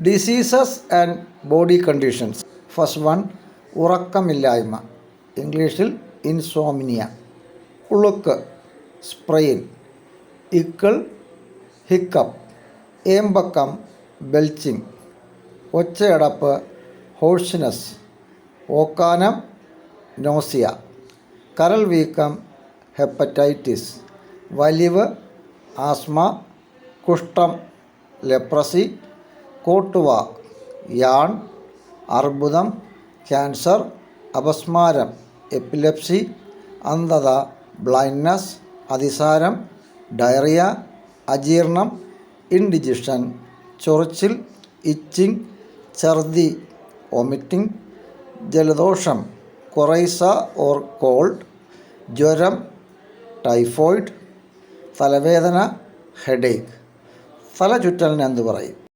Diseases and body conditions. First one, ഉറക്കമില്ലായ്മ, ഇംഗ്ലീഷിൽ insomnia. ഉളുക്ക്, സ്പ്രെയിൻ. ഇക്കിൾ, ഹിക്കപ്പ്. ഏമ്പക്കം, ബെൽച്ചിങ്. ഒച്ചയടപ്പ്, ഹോഴ്സിനസ്. ഓക്കാനം, നോസിയ. കരൾ വീക്കം, ഹെപ്പറ്റൈറ്റിസ്. വലിവ്, ആസ്മ. കുഷ്ഠം, ലെപ്രസി. കോട്ടുവ, യാൺ. അർബുദം, ക്യാൻസർ. അപസ്മാരം, എപ്പിലെപ്സി. അന്ധത, ബ്ലൈൻഡ്നസ്. അതിസാരം, ഡയറിയ. അജീർണം, ഇൻഡിജഷൻ. ചൊറിച്ചിൽ, ഇച്ചിങ്. ഛർദി, വോമിറ്റിംഗ്. ജലദോഷം, കൊറൈസ ഓർ കോൾഡ്. ജ്വരം, ടൈഫോയിഡ്. തലവേദന, ഹെഡേക്ക്. തല ചുറ്റലിന് എന്ത് പറയും?